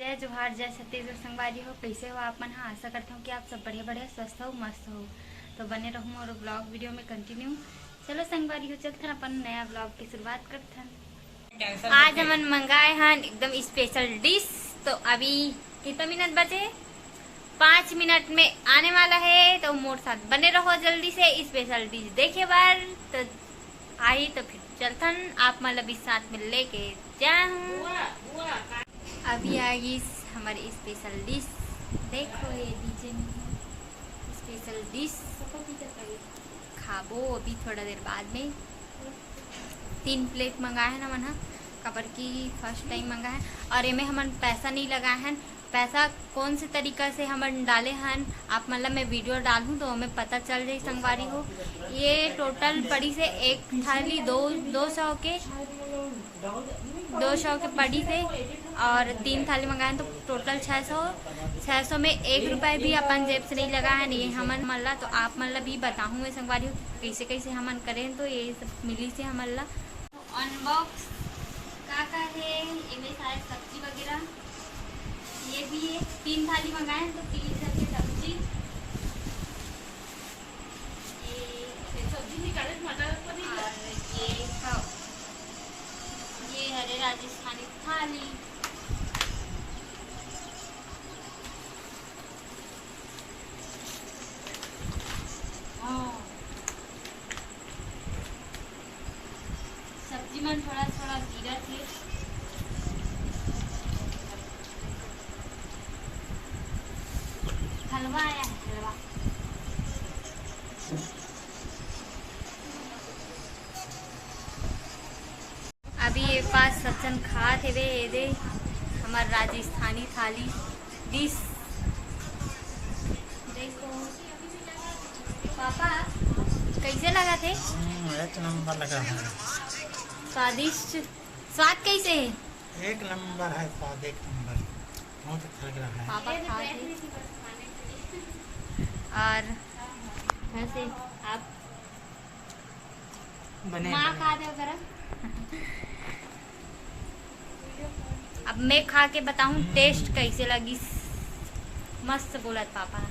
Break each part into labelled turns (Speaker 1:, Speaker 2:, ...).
Speaker 1: जय जोहार, जय छत्तीसगढ़ संगवारी हो। कैसे हो आप मन? हाँ, आशा करता हूँ कि आप सब बढ़िया बढ़िया स्वस्थ हो, मस्त हो। तो बने रहूँ और ब्लॉग वीडियो में कंटिन्यू। चलो संगवारी हो, चलते हैं अपन नया ब्लॉग की शुरुआत करते हैं। आज हमन मंगाए हैं एकदम स्पेशल डिश। तो अभी कितना मिनट बचे? 5 मिनट में आने वाला है। तो मोर साथ बने रहो जल्दी से स्पेशल डिश देखे बार। तो आई तो फिर चलथन आप मतलब इस साथ में लेके जाऊँ। अभी आएगी हमारी स्पेशल डिश। देखो ये डीजे में स्पेशल डिश खाबो अभी थोड़ा देर बाद में। 3 प्लेट मंगाए हैं ना मन कबर की फर्स्ट टाइम मंगाए हैं। और इनमें हमन पैसा नहीं लगाए हैं। पैसा कौन से तरीका से हमन डाले हैं आप मतलब मैं वीडियो डालूँ तो हमें पता चल जाए संगवारी हो। ये टोटल पड़ी से एक थाली 200 के पड़ी से और 3 थाली मंगाए तो टोटल 600 में 1 रुपये भी अपन जेब से नहीं लगा है। ये हमन मल्ला तो आप मतलब भी बताऊँ मैं संगवारी हो कैसे कैसे हमन करें। तो ये सब मिली से हमला अनबॉक्स का है इनमें सारे सब्जी वगैरह ये भी है। 3 थाली मंगाए हैं तो 3 तरह की सब्जी। ये सब्जी निकाले मटर और ये हरे राजस्थानी थाली। सब्जी में थोड़ा थोड़ा जीरा थे। हलवा आया है हलवा। अभी ये पास सचन खा थे वे ये दे हमार राजस्थानी थाली डिश। देखो पापा कैसे लगा थे?
Speaker 2: एक नंबर लगा है।
Speaker 1: स्वादिष्ट। स्वाद कैसे है?
Speaker 2: एक नंबर है स्वाद, एक नंबर, बहुत अच्छा लग रहा है।
Speaker 1: पापा खा थे और वैसे आप माँ खा दे वगैरह। अब मैं खा के बताऊं टेस्ट कैसे लगी। मस्त बोलत पापा।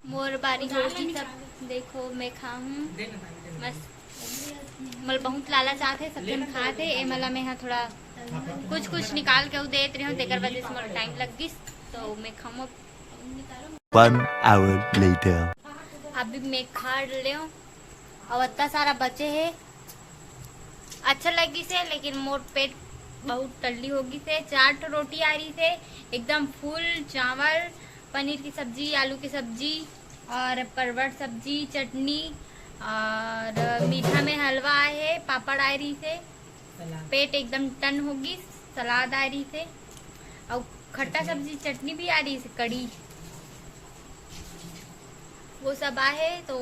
Speaker 1: मोर बारी होगी सब देखो मैं खाऊं मस्त। मल बहुत लालच आते सब जन खाते ए मला में हाँ थोड़ा कुछ निकाल के देते रहो तेकर वजह से मोर टाइम लग गई। तो मैं खाऊं
Speaker 3: 1 hour later।
Speaker 1: अभी मैं खा ले और इतना सारा बचे है। अच्छा लगी से लेकिन मोर पेट बहुत टल्ली होगी से। 4 रोटी आ रही थे एकदम फुल। चावल, पनीर की सब्जी, आलू की सब्जी और परवल सब्जी, चटनी और मीठा में हलवा है, पापड़ आ रही थे। पेट एकदम टन होगी। सलाद आ रही थे और खट्टा सब्जी चटनी भी आ रही है, कड़ी वो सब आए। तो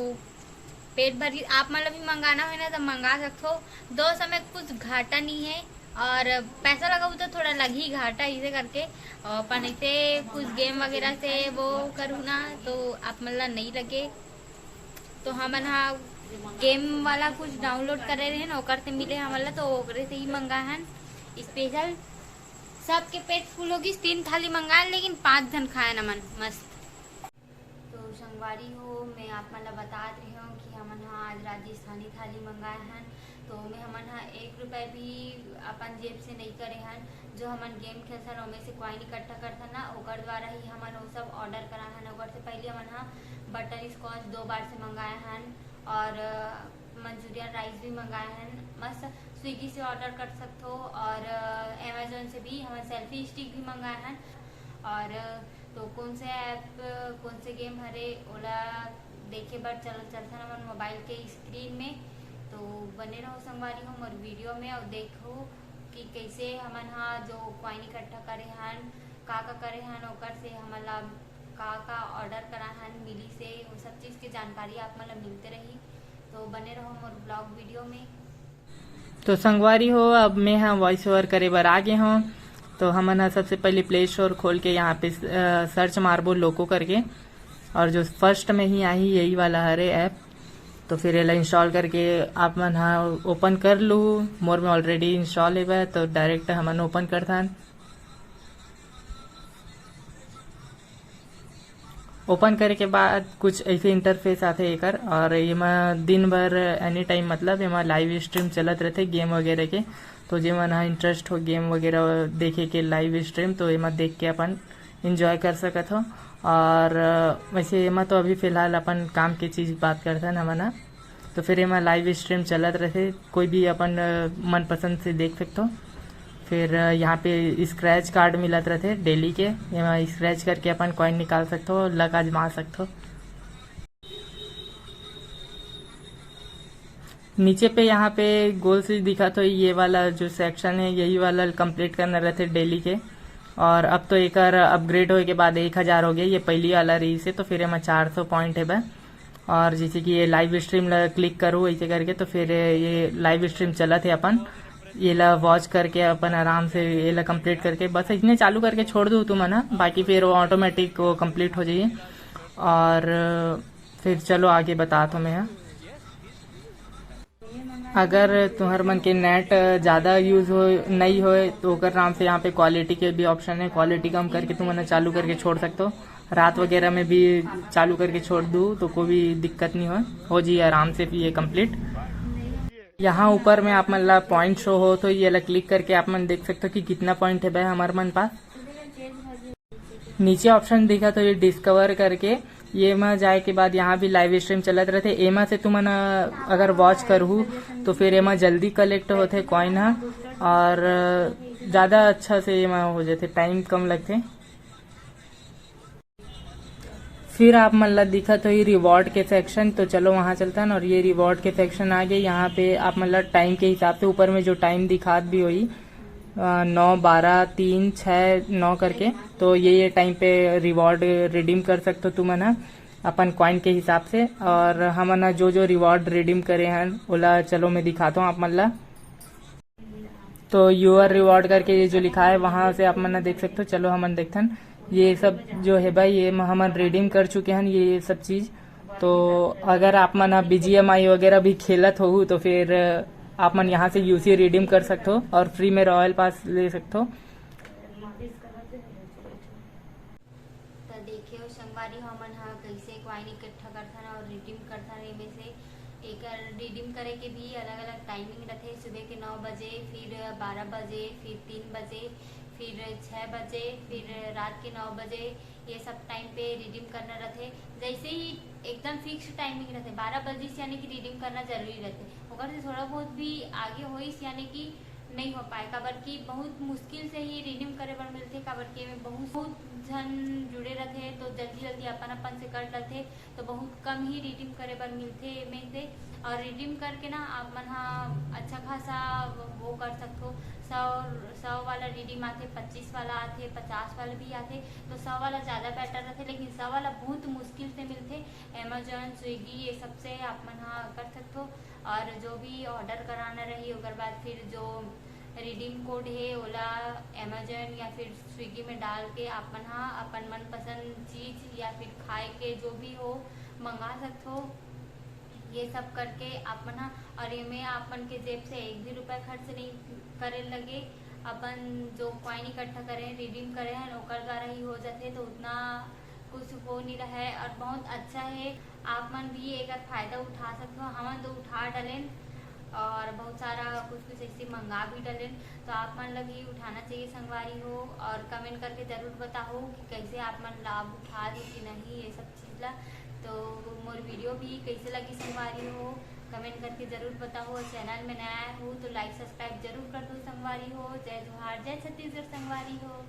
Speaker 1: पेट भर आप मतलब भी मंगाना है ना तो मंगा सकते हो। 2 समय कुछ घाटा नहीं है और पैसा लगाऊ तो थोड़ा लग ही घाटा इसे करके। और अपन इसे कुछ गेम वगैरह से वो करूँ ना तो आप मतलब नहीं लगे। तो हम हाँ गेम वाला कुछ डाउनलोड करे रहे ना ओकर से मिले हमला तो ओकरे से ही मंगा है स्पेशल। सबके पेट फुल होगी। 3 थाली मंगाए लेकिन 5 जन खाए ना मन मस्त। तो संगवारी हो मैं आप मतलब बता रही हूँ कि हमन हाँ आज राजस्थानी थाली मंगाए हैं। तो मैं हमन हाँ 1 रुपये भी अपन जेब से नहीं करे हैं। जो हमन गेम खेलते हैं से कॉइन इकट्ठा करते ना ओकर द्वारा ही हमन वो सब ऑर्डर करा है। ओकर से पहले हमन हाँ बटर स्कॉच 2 बार से मंगाए हैं और मंचूरियन राइस भी मंगाए हैं। मस्त स्विगी से ऑर्डर कर सकते हो और अमेजोन से भी हम सेल्फी स्टिक भी मंगाए हैं। और तो कौन से ऐप कौन से गेम हरे ओला देखे बार चलता ना मोबाइल के स्क्रीन में। तो बने रहो संगवारी हो और वीडियो में और देखो कि कैसे हमन हाँ जो कॉइन इकट्ठा करे हैं का करे हैं ओकर से हमला का ऑर्डर करा है मिली से वो सब चीज़ की जानकारी आप मतलब मिलते रही। तो बने रहो मोर ब्लॉग वीडियो में।
Speaker 4: तो संगवारी हो अब मैं हाँ वॉइस ओवर करे बर आगे हूँ। तो हमन हाँ सबसे पहले प्ले स्टोर खोल के यहाँ पे सर्च मारबो लोको करके और जो फर्स्ट में ही आई यही वाला हरे ऐप। तो फिर ये इंस्टॉल करके आप मन हाँ ओपन कर लूँ। मोर में ऑलरेडी इंस्टॉल है तो डायरेक्ट हमन ओपन करथन। ओपन करे के बाद कुछ ऐसे इंटरफेस आते एकर और एमा दिन भर एनी टाइम मतलब एमा लाइव स्ट्रीम चलत रहते गेम वगैरह के। तो जेमन हा इंटरेस्ट हो गेम वगैरह देखे के लाइव स्ट्रीम तो एमा देख के अपन इंजॉय कर सकत हो। और वैसे एमा तो अभी फिलहाल अपन काम के चीज बात करते हैं हमन हा, तो फिर एमा लाइव स्ट्रीम चलत रहते, कोई भी अपन मनपसंद से देख सकते हो। फिर यहाँ पे स्क्रैच कार्ड मिलत रहते डेली के, एमा स्क्रैच करके अपन कॉइन निकाल सकते हो, लक आजमा सकते हो। नीचे पे यहाँ पे गोल से दिखा तो ये वाला जो सेक्शन है यही वाला कंप्लीट करना रहते डेली के। और अब तो एक अपग्रेड होने के बाद 1000 हो गया, ये पहली वाला रही से, तो फिर एमा 400 पॉइंट है बा। और जैसे कि ये लाइव स्ट्रीम क्लिक करूँ ऐसे करके तो फिर ये लाइव स्ट्रीम चला थे अपन ये ला वॉच करके अपन आराम से ये ला कंप्लीट करके बस इतने चालू करके छोड़ दो तुम ना, बाकी फिर वो ऑटोमेटिक वो कंप्लीट हो जाइए। और फिर चलो आगे बता तो मैं अगर तुम्हार मन के नेट ज़्यादा यूज हो नहीं हो तो ओकर नाम से यहाँ पे क्वालिटी के भी ऑप्शन है, क्वालिटी कम करके तुम ना चालू करके छोड़ सकते हो। रात वगैरह में भी चालू करके छोड़ दूँ तो कोई भी दिक्कत नहीं हो जी आराम से ये कंप्लीट। यहाँ ऊपर में आप मतलब पॉइंट शो हो तो ये अलग क्लिक करके आप मन देख सकते हो कि कितना पॉइंट है भाई हमारे मन पास। नीचे ऑप्शन दिखा तो ये डिस्कवर करके ये में जाए के बाद यहाँ भी लाइव स्ट्रीम चलत रहते। एमा से तुम अगर वॉच करू तो फिर एमा जल्दी कलेक्ट होते कॉइन और ज्यादा अच्छा से एमा हो जाते, टाइम कम लगते। फिर आप मतलब दिखा तो ये रिवॉर्ड के सेक्शन, तो चलो वहां चलता है ना। और ये रिवॉर्ड के सेक्शन आ गए, यहाँ पे आप मतलब टाइम के हिसाब से ऊपर में जो टाइम दिखात भी हुई 9, 12, 3, 6, 9 करके, तो ये टाइम पे रिवॉर्ड रिडीम कर सकते हो तुम ना अपन कॉइन के हिसाब से। और हम ना जो जो रिवॉर्ड रिडीम करे हैं ओला चलो मैं दिखाता हूँ आप मतलब। तो यूआर रिवॉर्ड करके ये जो लिखा है वहां से आप मन देख सकते हो। चलो हम देखते हैं ये सब जो है भाई ये हम रिडीम कर चुके हैं ये सब चीज। तो अगर आप मन BGMI वगैरह भी खेलत हो तो फिर आप मन यहाँ से यूसी रिडीम कर सकते हो और फ्री में रॉयल पास ले सकते हो।
Speaker 1: तो देखियो संगवारी हमन हा कैसे कॉइन इकट्ठा करथन और रिडीम करथन। एमे से एक रिडीम करे के भी अलग अलग टाइमिंग रहते, सुबह के 9 बजे, फिर 12 बजे, फिर 3 बजे, फिर 6 बजे, फिर रात के 9 बजे, ये सब टाइम पे रिडीम करना रहते। जैसे ही एकदम फिक्स टाइमिंग रहते 12 बजे से यानी कि रिडीम करना जरूरी रहते, ओकर से थोड़ा बहुत भी आगे होइस यानी कि नहीं हो पाए, काबर की बहुत मुश्किल से ही रिडीम करे बर मिलते, काबर के में बहुत जन जुड़े रहते तो जल्दी जल्दी अपन से कर लेते, तो बहुत कम ही रिडीम करे बर मिलते में से। और रिडीम करके ना आप मन अच्छा खासा वो कर सकते हो। 100 वाला रिडीम आते, 25 वाला आते, 50 वाला भी आते, तो 100 वाला ज़्यादा बेटर रहते, लेकिन 100 वाला बहुत मुश्किल से मिलते। अमेजोन, स्विगी ये सबसे आप मन कर सकते हो। और जो भी ऑर्डर कराना रही ओकर बाद फिर जो रिडीम कोड है ओला अमेजोन या फिर स्विगी में डाल के आप मन अपन मनपसंद चीज या फिर खाए के जो भी हो मंगा सकते हो। ये सब करके आप मन और ये में अपन के जेब से 1 भी रुपया खर्च नहीं करे लगे। अपन जो कॉइन इकट्ठा करे रिडीम करे हैं ओकर द्वारा ही हो जाते, तो उतना कुछ हो नहीं रहा है और बहुत अच्छा है। आप मन भी एक फायदा उठा सकते हो, हम तो उठा डालें और बहुत सारा कुछ ऐसे मंगा भी डालें, तो आप मन लगी उठाना चाहिए संगवारी हो। और कमेंट करके जरूर बताओ कि कैसे आप मन लाभ उठा दो कि नहीं ये सब चीज़ ला। तो मोर वीडियो भी कैसे लगी संगवारी हो कमेंट करके जरूर बताओ। चैनल में नया हो तो लाइक सब्सक्राइब जरूर कर दो संगवारी हो। जय जोहार, जय छत्तीसगढ़ संगवारी हो।